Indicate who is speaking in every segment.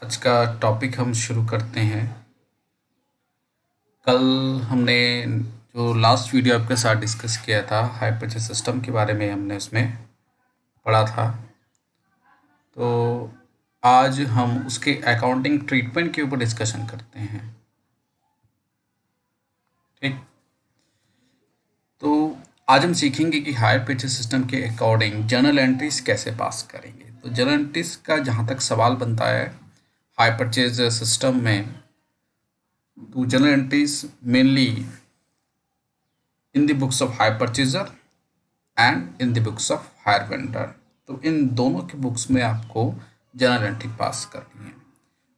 Speaker 1: आज का टॉपिक हम शुरू करते हैं। कल हमने जो लास्ट वीडियो आपके साथ डिस्कस किया था हाई परचेज सिस्टम के बारे में हमने उसमें पढ़ा था। तो आज हम उसके अकाउंटिंग ट्रीटमेंट के ऊपर डिस्कशन करते हैं। ठीक। तो आज हम सीखेंगे कि हाई परचेज सिस्टम के अकॉर्डिंग जर्नल एंट्रीज कैसे पास करेंगे। तो जर्नल एंट्रीज का जहाँ तक सवाल बनता है हाई परचेज सिस्टम में, तो journal entries mainly in the books of hire purchaser and in the books of hire vendor। तो इन दोनों के बुक्स में आपको जर्नल एंट्री पास करनी है।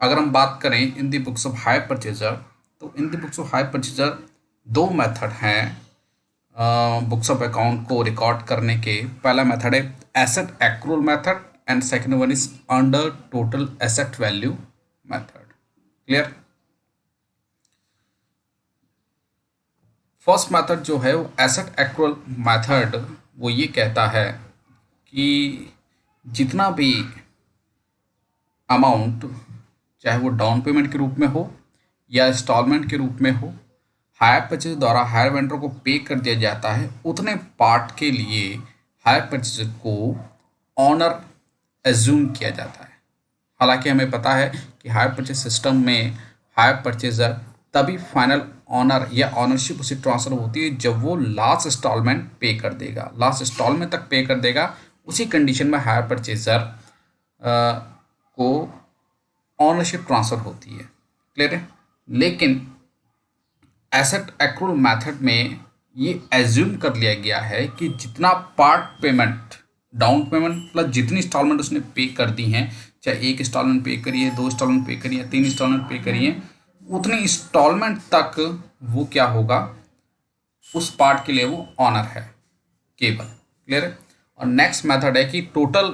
Speaker 1: अगर हम बात करें in the books of hire purchaser, तो in the books of hire purchaser दो मेथड हैं बुक्स ऑफ अकाउंट को रिकॉर्ड करने के। पहला मेथड है asset accrual method and second one is under total asset value method. Clear. First method जो है वो एसेट एक्रूअल मेथड, वो ये कहता है कि जितना भी अमाउंट, चाहे वो डाउन पेमेंट के रूप में हो या इंस्टॉलमेंट के रूप में हो, हायर परचेज द्वारा हायर वेंडर को पे कर दिया जाता है, उतने पार्ट के लिए हायर परचेज को ऑनर एज्यूम किया जाता है। हालांकि हमें पता है कि हायर परचेज सिस्टम में हायर परचेजर तभी फाइनल ऑनर या ऑनरशिप उसे ट्रांसफर होती है जब वो लास्ट इंस्टॉलमेंट पे कर देगा, लास्ट इंस्टॉलमेंट तक पे कर देगा। उसी कंडीशन में हायर परचेजर को ऑनरशिप ट्रांसफर होती है। क्लियर है। लेकिन एसेट एक्रूअल मेथड में ये एज्यूम कर लिया गया है कि जितना part payment, down payment plus जितनी इंस्टॉलमेंट उसने पे कर दी हैं, चाहे एक इंस्टॉलमेंट पे करिए, दो इंस्टॉलमेंट पे करिए, तीन इंस्टॉलमेंट पे करिए, उतनी इंस्टॉलमेंट तक वो क्या होगा, उस पार्ट के लिए वो ऑनर है केवल। क्लियर है। और नेक्स्ट मेथड है कि टोटल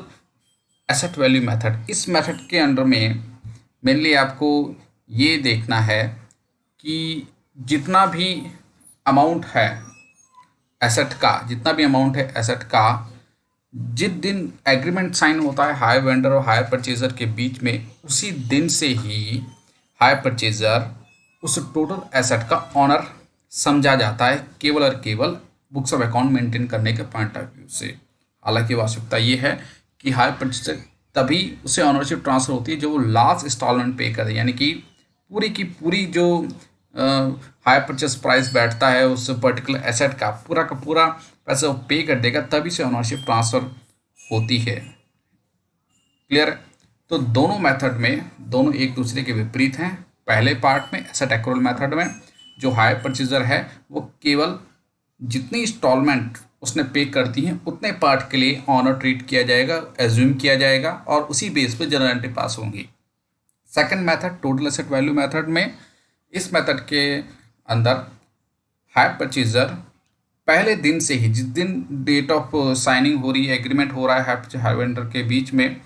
Speaker 1: एसेट वैल्यू मेथड। इस मेथड के अंडर में मेनली आपको ये देखना है कि जितना भी अमाउंट है एसेट का, जितना भी अमाउंट है एसेट का, जिस दिन एग्रीमेंट साइन होता है हायर वेंडर और हायर परचेजर के बीच में, उसी दिन से ही हायर परचेजर उस टोटल एसेट का ऑनर समझा जाता है, केवल और केवल बुक्स ऑफ अकाउंट मेंटेन करने के पॉइंट ऑफ व्यू से। हालांकि वास्तविकता ये है कि हायर परचेजर तभी उसे ऑनरशिप ट्रांसफर होती है जब वो लास्ट इंस्टॉलमेंट पे करे, यानी कि पूरी की पूरी जो हायर परचेज प्राइस बैठता है उस पर्टिकुलर एसेट का पूरा पैसा वो पे कर देगा, तभी से ऑनरशिप ट्रांसफर होती है। क्लियर है। तो दोनों मेथड में दोनों एक दूसरे के विपरीत हैं। पहले पार्ट में एसेट एक्रूअल मेथड में जो हायर परचेजर है वो केवल जितनी इंस्टॉलमेंट उसने पे कर दी है उतने पार्ट के लिए ऑनर ट्रीट किया जाएगा, एज्यूम किया जाएगा और उसी बेस पे जर्नल एंट्री पास होंगी। Second method total asset value method में, इस मेथड के अंदर हायर परचेजर पहले दिन से ही, जिस दिन डेट ऑफ साइनिंग हो रही है, एग्रीमेंट हो रहा है हायर वेंडर के बीच में,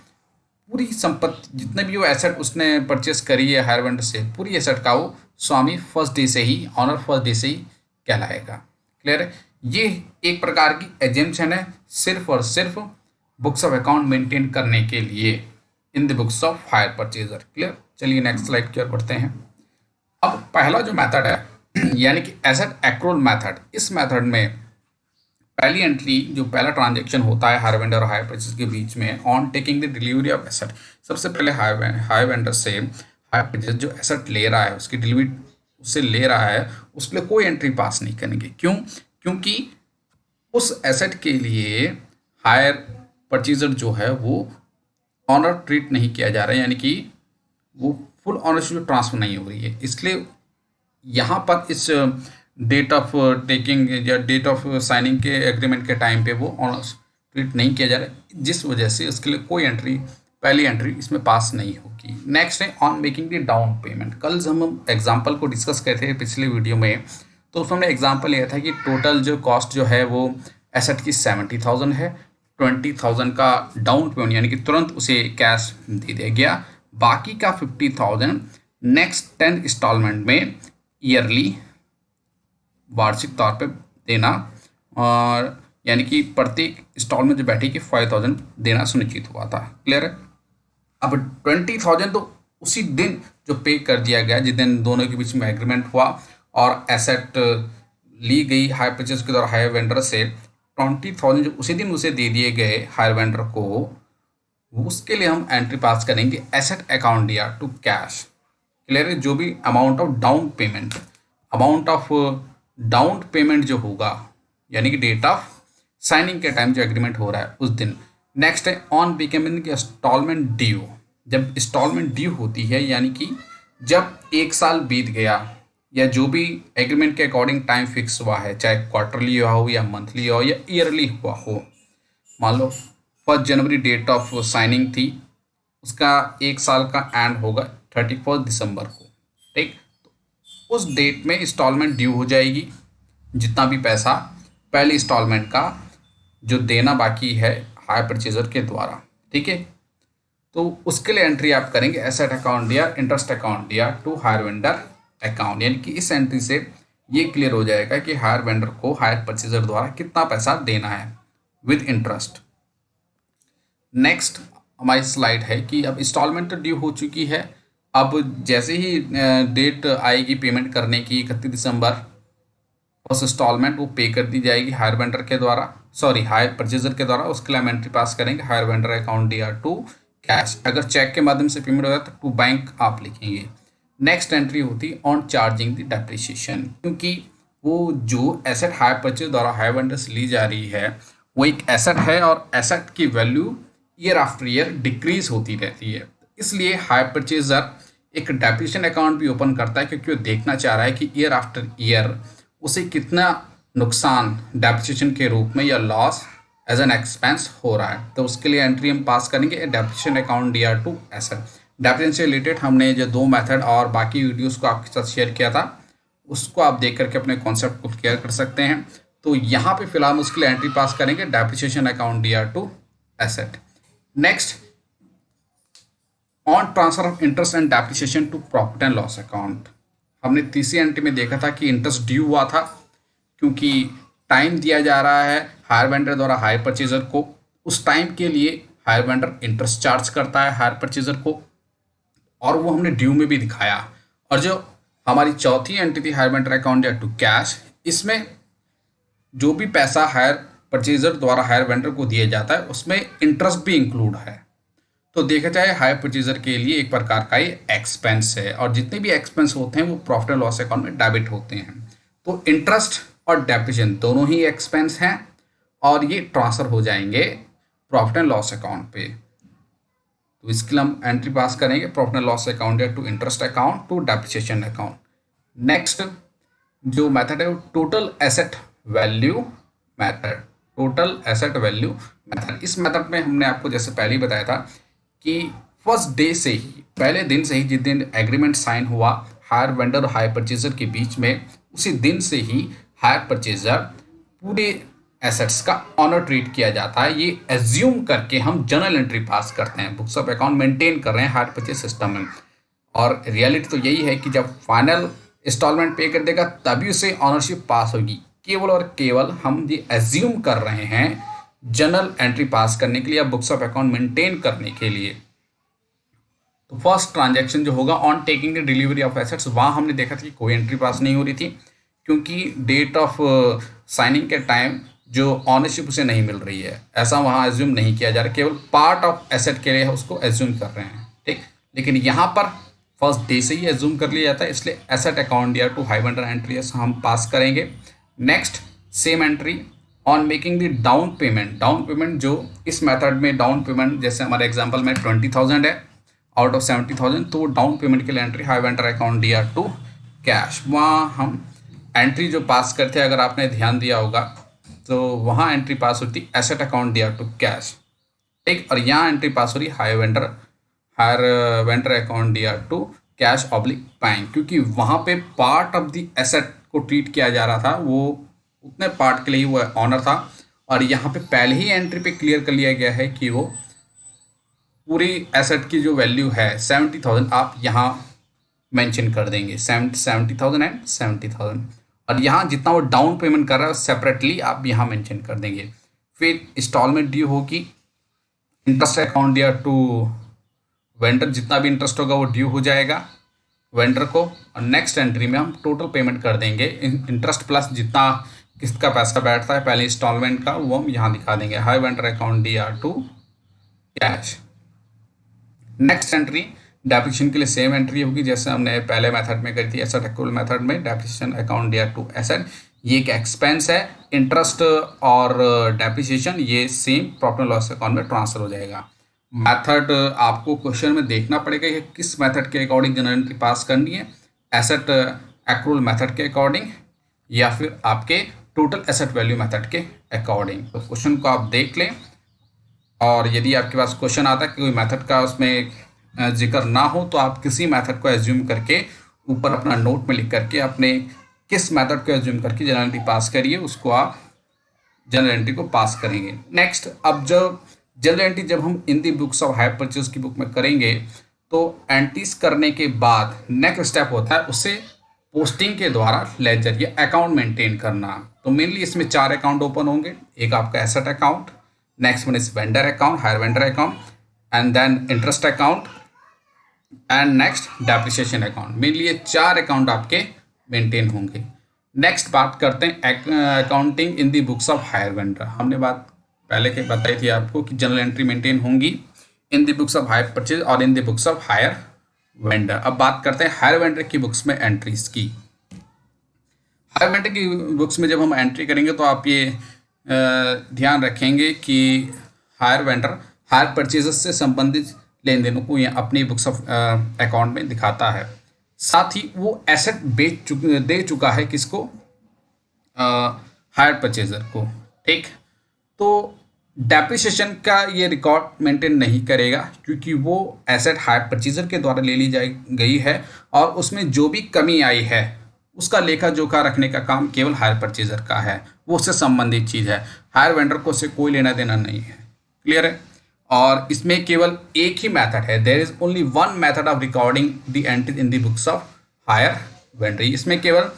Speaker 1: पूरी संपत्ति जितने भी वो एसेट उसने परचेस करी है हायर वेंडर से, पूरी एसेट का वो स्वामी फर्स्ट डे से ही, ऑनर फर्स्ट डे से ही कहलाएगा। क्लियर है। ये एक प्रकार की एजेंशन है सिर्फ और सिर्फ बुक्स ऑफ अकाउंट मेंटेन करने के लिए in the books of hire purchaser. Clear. चलिए नेक्स्ट स्लाइड की ओर बढ़ते हैं। अब पहला जो मेथड है यानी कि एसेट एक्रूअल मेथड, इस मेथड में पहली एंट्री, जो पहला ट्रांजैक्शन होता है हायर वेंडर और हायर परचेज के बीच में, on taking the delivery of asset, सबसे पहले हायर वेंडर से हायर परचेज जो एसेट ले रहा है, उसकी डिलीवरी उससे ले रहा है, उसके लिए कोई एंट्री पास नहीं करेंगे। क्यों? क्योंकि उस एसेट के लिए हायर परचेजर जो है वो ऑनर ट्रीट नहीं किया जा रहा है, यानी कि वो फुल ऑनरशिप ट्रांसफर नहीं हो रही है। इसलिए यहाँ पर इस डेट ऑफ टेकिंग या डेट ऑफ साइनिंग के एग्रीमेंट के टाइम पे वो ऑनर ट्रीट नहीं किया जा रहा है, जिस वजह से उसके लिए कोई एंट्री, पहली एंट्री इसमें पास नहीं होगी। नेक्स्ट है on making the down payment. कल हम एग्जांपल को डिस्कस करते थे पिछले वीडियो में, तो उसमें हमने एग्जांपल लिया था कि टोटल जो कॉस्ट जो है वो एसेट की 70,000 है, 20,000 का डाउन पेमेंट यानी कि तुरंत उसे कैश दे दिया गया, बाकी का 50,000 नेक्स्ट 10 इंस्टॉलमेंट में ईयरली, वार्षिक तौर पे देना, और यानी कि प्रत्येक इंस्टॉलमेंट जो बैठी कि 5,000 देना सुनिश्चित हुआ था। क्लियर है। अब 20,000 तो उसी दिन जो पे कर दिया गया, जिस दिन दोनों के बीच में एग्रीमेंट हुआ और एसेट ली गई हायर परचेज के द्वारा हायर वेंडर से 20,000 जो उसी दिन उसे दे दिए गए हायर वेंडर को, उसके लिए हम एंट्री पास करेंगे एसेट अकाउंट दिया टू कैश। क्लियर है? जो भी अमाउंट ऑफ डाउन पेमेंट जो होगा, यानी कि डेट ऑफ साइनिंग के टाइम जो एग्रीमेंट हो रहा है उस दिन। नेक्स्ट है ऑन बिकमिंग इंस्टॉलमेंट ड्यू। जब इंस्टॉलमेंट ड्यू होती है, यानी कि जब 1 साल बीत गया या जो भी एग्रीमेंट के अकॉर्डिंग टाइम फिक्स हुआ है, चाहे क्वार्टरली हुआ हो या मंथली हो या ईयरली हुआ हो। मान लो 1 जनवरी डेट ऑफ साइनिंग थी, उसका 1 साल का एंड होगा 31 दिसंबर को। ठीक, तो उस डेट में इंस्टॉलमेंट ड्यू हो जाएगी, जितना भी पैसा पहले इंस्टॉलमेंट का जो देना बाकी है हायर परचेजर के द्वारा। ठीक है, तो उसके लिए एंट्री आप करेंगे एसेट अकाउंट या इंटरेस्ट अकाउंट या टू हायर वेंडर अकाउंट। यानी कि इस एंट्री से ये क्लियर हो जाएगा कि हायर वेंडर को हायर परचेजर द्वारा कितना पैसा देना है विद इंटरेस्ट। नेक्स्ट हमारी स्लाइड है कि अब इंस्टॉलमेंट तो ड्यू हो चुकी है। अब जैसे ही डेट आएगी पेमेंट करने की 31 दिसंबर, उस इंस्टॉलमेंट वो पे कर दी जाएगी हायर वेंडर के द्वारा, हायर परचेजर के द्वारा। उसके लिए हम एंट्री पास करेंगे हायर वेंडर अकाउंट दिया टू कैश। अगर चेक के माध्यम से पेमेंट होगा तो टू बैंक आप लिखेंगे। नेक्स्ट एंट्री होती ऑन चार्जिंग द डेप्रिसिएशन, क्योंकि वो जो एसेट हायर परचेज द्वारा हायर वेंडर से ली जा रही है वो एक एसेट है और एसेट की value year after year decrease होती रहती है। इसलिए हायर परचेजर एक डेप्रिसिएशन अकाउंट भी ओपन करता है, क्योंकि वो देखना चाह रहा है कि ईयर आफ्टर ईयर उसे कितना नुकसान डेप्रिसिएशन के रूप में या लॉस एज एन एक्सपेंस हो रहा है। तो उसके लिए एंट्री हम पास करेंगे डेप्रिसिएशन अकाउंट दिया टू एसेट। डेप्रिसिएशन से रिलेटेड हमने जो 2 मेथड और बाकी वीडियोस को आपके साथ शेयर किया था, उसको आप देख करके अपने कॉन्सेप्ट को क्लियर कर सकते हैं। तो यहाँ पे फिलहाल उसके लिए एंट्री पास करेंगे डेप्रिसिएशन अकाउंट दिया to asset. Next on transfer of interest and depreciation to profit and loss account. हमने तीसरी एंट्री में देखा था कि इंटरेस्ट ड्यू हुआ था, क्योंकि टाइम दिया जा रहा है हायर वेंडर द्वारा हायर परचेजर को। उस टाइम के लिए हायर वेंडर इंटरेस्ट चार्ज करता है हायर परचेजर को, और वो हमने ड्यू में भी दिखाया। और जो हमारी चौथी एंट्री थी हायर वेंडर अकाउंट या टू कैश, इसमें जो भी पैसा हायर परचेजर द्वारा हायर वेंडर को दिया जाता है उसमें इंटरेस्ट भी इंक्लूड है। तो देखा जाए हायर परचेजर के लिए एक प्रकार का ये एक्सपेंस है, और जितने भी एक्सपेंस होते हैं वो प्रॉफिट एंड लॉस अकाउंट में डेबिट होते हैं। तो इंटरेस्ट और डेप्रिसिएशन दोनों ही एक्सपेंस हैं और ये ट्रांसफर हो जाएंगे प्रॉफिट एंड लॉस अकाउंट पे। तो इसके लिए हम एंट्री पास करेंगे प्रॉफिट एंड लॉस अकाउंट या to interest account to depreciation account. Next जो मेथड है वो total asset value method. Total asset value method, इस मेथड में हमने आपको जैसे पहले ही बताया था कि फर्स्ट डे से ही, पहले दिन से ही, जिस दिन एग्रीमेंट साइन हुआ हायर वेंडर और हायर परचेजर के बीच में, उसी दिन से ही हायर परचेजर पूरे एसेट्स का ऑनर ट्रीट किया जाता है। ये एज्यूम करके हम जर्नल एंट्री पास करते हैं, बुक्स ऑफ अकाउंट मेंटेन कर रहे हैं हायर परचेज सिस्टम में। और रियलिटी तो यही है कि जब फाइनल इंस्टॉलमेंट पे कर देगा तभी उसे ऑनरशिप पास होगी। केवल और केवल हम ये एज्यूम कर रहे हैं जर्नल एंट्री पास करने के लिए या बुक्स ऑफ अकाउंट मेंटेन करने के लिए। तो फर्स्ट ट्रांजैक्शन जो होगा on taking the delivery of assets, वहाँ हमने देखा था कि कोई एंट्री पास नहीं हो रही थी, क्योंकि डेट ऑफ साइनिंग के टाइम जो ऑनरशिप उसे नहीं मिल रही है, ऐसा वहाँ एज्यूम नहीं किया जा रहा, केवल पार्ट ऑफ एसेट के लिए उसको एज्यूम कर रहे हैं। ठीक, लेकिन यहाँ पर फर्स्ट डे से ही एज्यूम कर लिया जाता है, इसलिए एसेट अकाउंट या टू हायर वेंडर एंट्री हम पास करेंगे। Next same entry on making the down payment. Down payment जो इस मेथड में डाउन पेमेंट, जैसे हमारे एग्जांपल में 20,000 है आउट ऑफ 70,000, तो डाउन पेमेंट के लिए एंट्री हायर वेंडर अकाउंट दिया टू कैश। वहाँ हम एंट्री जो पास करते हैं, अगर आपने ध्यान दिया होगा तो वहाँ एंट्री पास होती एसेट अकाउंट दिया टू कैश। ठीक, और यहाँ एंट्री पास हो रही हायर वेंडर अकाउंट दिया टू कैश ऑब्लिक बैंक, क्योंकि वहाँ पे पार्ट ऑफ द एसेट को ट्रीट किया जा रहा था, वो उतने पार्ट के लिए वो ऑनर था। और यहाँ पे पहले ही एंट्री पे क्लियर कर लिया गया है कि वो पूरी एसेट की जो वैल्यू है 70,000 आप यहाँ मेंशन कर देंगे, 70,000 एंड 70,000। और यहाँ जितना वो डाउन पेमेंट कर रहा है सेपरेटली आप यहाँ मेंशन कर देंगे। फिर इंस्टॉलमेंट ड्यू होगी इंटरेस्ट अकाउंट दिया टू वेंडर जितना भी इंटरेस्ट होगा वो ड्यू हो जाएगा वेंडर को, और नेक्स्ट एंट्री में हम टोटल पेमेंट कर देंगे इंटरेस्ट प्लस जितना किस्त का पैसा बैठता है पहले इंस्टॉलमेंट का, वो हम यहाँ दिखा देंगे hire vendor account DR to cash. Next entry depreciation के लिए सेम एंट्री होगी जैसे हमने पहले मेथड में करी थी, एसेट एक्रूवल मेथड में depreciation account DR to asset, ये एक एक्सपेंस है, इंटरेस्ट और डेप्रिसिएशन ये same profit and loss account में ट्रांसफर हो जाएगा। मेथड आपको क्वेश्चन में देखना पड़ेगा कि किस मेथड के अकॉर्डिंग जनरल एंट्री पास करनी है, एसेट एक्रूवल मेथड के अकॉर्डिंग या फिर आपके टोटल एसेट वैल्यू मेथड के अकॉर्डिंग। तो क्वेश्चन को आप देख लें, और यदि आपके पास क्वेश्चन आता है कि कोई मेथड का उसमें जिक्र ना हो तो आप किसी मेथड को एज्यूम करके ऊपर अपना नोट में लिख करके अपने किस मेथड को एज्यूम करके जनरल एंट्री पास करिए, उसको आप जनरल एंट्री को पास करेंगे। नेक्स्ट, अब जब जनरल एंट्री जब हम इन दी बुक्स ऑफ हायर परचेज की बुक में करेंगे तो एंट्रीज करने के बाद नेक्स्ट स्टेप होता है उसे पोस्टिंग के द्वारा लेजर या अकाउंट मेंटेन करना। तो मेनली इसमें 4 अकाउंट ओपन होंगे, एक आपका asset account, next one is vendor account, hire vendor account, and then interest account, and next depreciation account. Mainly ये 4 अकाउंट आपके मेंटेन होंगे। नेक्स्ट बात करते हैं accounting in the books of hire vendor. हमने बात पहले के बताई थी आपको कि जनरल एंट्री मेंटेन होंगी इन दी बुक्स ऑफ हायर परचेज और इन दी बुक्स ऑफ हायर वेंडर। अब बात करते हैं हायर वेंडर की बुक्स में एंट्रीज की। हायर वेंडर की बुक्स में जब हम एंट्री करेंगे तो आप ये ध्यान रखेंगे कि हायर वेंडर हायर परचेजेस से संबंधित लेन देनों को ये अपनी बुक्स ऑफ अकाउंट में दिखाता है। साथ ही वो एसेट दे चुका है किसको, हायर परचेजर को। ठीक, तो डेप्रिसिएशन का ये रिकॉर्ड मेंटेन नहीं करेगा क्योंकि वो एसेट हायर परचेजर के द्वारा ले ली गई है और उसमें जो भी कमी आई है उसका लेखा जोखा रखने का काम केवल हायर परचेजर का है, वो उससे संबंधित चीज़ है। हायर वेंडर को उससे कोई लेना देना नहीं है। क्लियर है? और इसमें केवल एक ही मेथड है, there is only one method of recording the entry in the books of hire vendor. इसमें केवल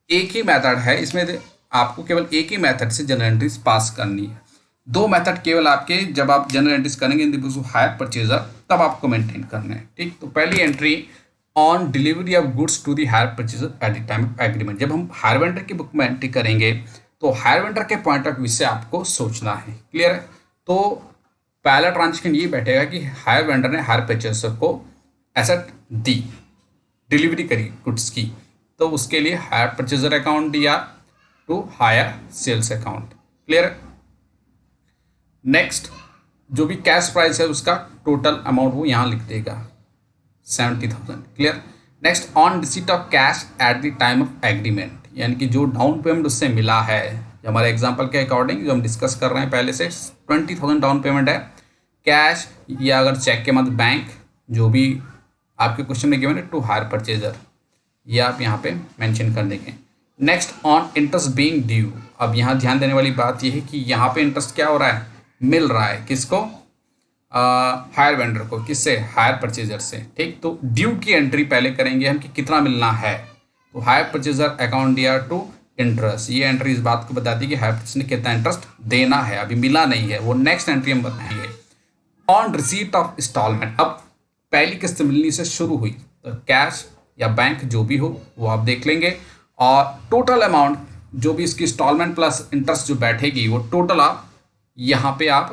Speaker 1: एक ही मेथड है, इसमें आपको केवल एक ही मेथड से जनरल एंट्रीज पास करनी है। 2 मेथड केवल आपके जब आप जनरल एंट्रीज करेंगे in the books of hire purchaser तब आपको मेंटेन करना है। ठीक, तो पहली entry on delivery of goods to the hire purchaser at the time of agreement. जब हम हायर वेंडर की बुक में एंट्री करेंगे तो हायर वेंडर के पॉइंट ऑफ व्यू से आपको सोचना है। क्लियर है? तो पहला ट्रांजेक्शन ये बैठेगा कि हायर वेंडर ने हायर परचेजर को एसेट दी, डिलीवरी करी गुड्स की, तो उसके लिए हायर परचेजर अकाउंट दिया to hire sales account. Clear है? नेक्स्ट, जो भी कैश प्राइस है उसका टोटल अमाउंट वो यहाँ लिख देगा 70,000। Clear? Next, on receipt of cash at the time of agreement, यानी कि जो डाउन पेमेंट उससे मिला है, हमारे एग्जांपल के अकॉर्डिंग जो हम डिस्कस कर रहे हैं पहले से 20,000 डाउन पेमेंट है, कैश या अगर चेक के मत बैंक, जो भी आपके क्वेश्चन में गिवन है टू हायर परचेजर, ये आप यहाँ पे मेंशन कर देंगे। Next, on interest being due. अब यहाँ ध्यान देने वाली बात यह है कि यहाँ पे इंटरेस्ट क्या हो रहा है, मिल रहा है किसको, हायर वेंडर को। किससे? हायर परचेजर से। ठीक, तो ड्यू की एंट्री पहले करेंगे हम कि कितना मिलना है, तो hire purchaser account DR2 interest, ये एंट्री इस बात को बताती है कि हायर परचेजर ने कितना इंटरेस्ट देना है, अभी मिला नहीं है, वो नेक्स्ट एंट्री हम बताएंगे। ऑन रिसीट ऑफ इंस्टॉलमेंट, अब पहली किस्त मिलने से शुरू हुई तो कैश या बैंक जो भी हो वो आप देख लेंगे, और टोटल अमाउंट जो भी इसकी इंस्टॉलमेंट प्लस इंटरेस्ट जो बैठेगी वो टोटल आप यहाँ पे आप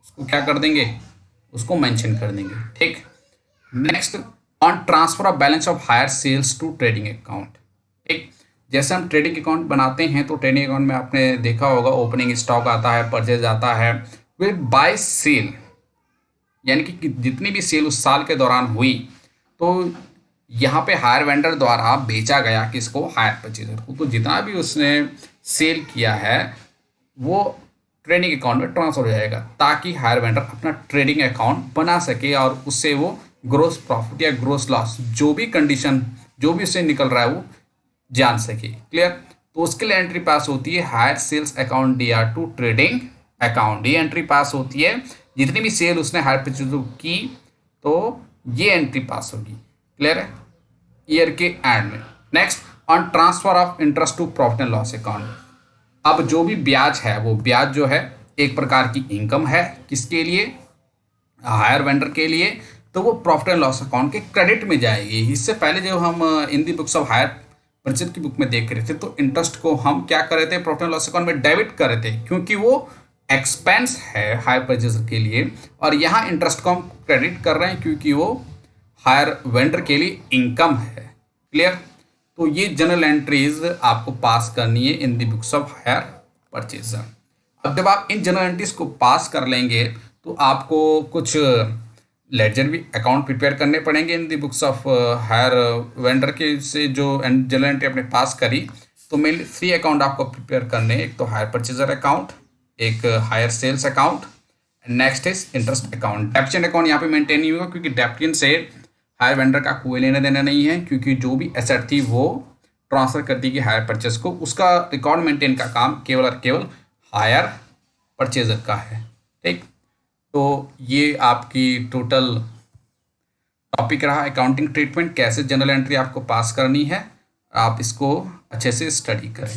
Speaker 1: उसको क्या कर देंगे, उसको मेंशन कर देंगे। ठीक, next, on transfer of balance of hire sales to trading account. ठीक, जैसे हम ट्रेडिंग अकाउंट बनाते हैं तो ट्रेडिंग अकाउंट में आपने देखा होगा ओपनिंग स्टॉक आता है, परचेज आता है, फिर बाय सेल, यानी कि जितनी भी सेल उस साल के दौरान हुई तो यहाँ पे हायर वेंडर द्वारा बेचा गया किसको, हायर परचेजर को। तो जितना भी उसने सेल किया है वो ट्रेडिंग अकाउंट में ट्रांसफर हो जाएगा ताकि हायर वेंडर अपना ट्रेडिंग अकाउंट बना सके और उससे वो ग्रोस प्रॉफिट या ग्रोस लॉस जो भी कंडीशन जो भी उससे निकल रहा है वो जान सके। क्लियर? तो उसके लिए एंट्री पास होती है hire sales account DR2 trading account. ये एंट्री पास होती है जितनी भी सेल उसने हायर परचेजर की तो ये एंट्री पास होगी। क्लियर है? ईयर के एंड में। Next, on transfer of interest to profit and loss account. अब जो भी ब्याज है वो ब्याज जो है एक प्रकार की इनकम है, किसके लिए, हायर वेंडर के लिए, तो वो प्रॉफिट एंड लॉस अकाउंट के क्रेडिट में जाएगी। इससे पहले जब हम इन दी बुक्स ऑफ हायर परचेज की बुक में देख रहे थे तो इंटरेस्ट को हम क्या कर रहे थे, प्रॉफिट एंड लॉस अकाउंट में डेबिट कर रहे थे, क्योंकि वो एक्सपेंस है हायर परचेजर के लिए, और यहाँ इंटरेस्ट को हम क्रेडिट कर रहे हैं क्योंकि वो हायर वेंडर के लिए इनकम है। क्लियर? तो ये जनरल एंट्रीज आपको पास करनी है इन दी बुक्स ऑफ हायर परचेजर। अब जब आप इन जनरल एंट्रीज को पास कर लेंगे तो आपको कुछ लेजर भी अकाउंट प्रिपेयर करने पड़ेंगे इन दी बुक्स ऑफ हायर वेंडर के से जो जनरल एंट्री आपने पास करी। तो मेनली 3 अकाउंट आपको प्रिपेयर करने, एक तो हायर परचेजर अकाउंट, एक hire sales account, next is interest account. Depreciation account यहाँ पे मेंटेन नहीं होगा क्योंकि डेप्शन से हायर वेंडर का कोई लेना देना नहीं है, क्योंकि जो भी एसेट थी वो ट्रांसफर कर दी गई हायर परचेज को, उसका रिकॉर्ड मेंटेन का काम केवल और केवल हायर परचेजर का है। ठीक, तो ये आपकी टोटल टॉपिक रहा अकाउंटिंग ट्रीटमेंट, कैसे जनरल एंट्री आपको पास करनी है। आप इसको अच्छे से स्टडी करें।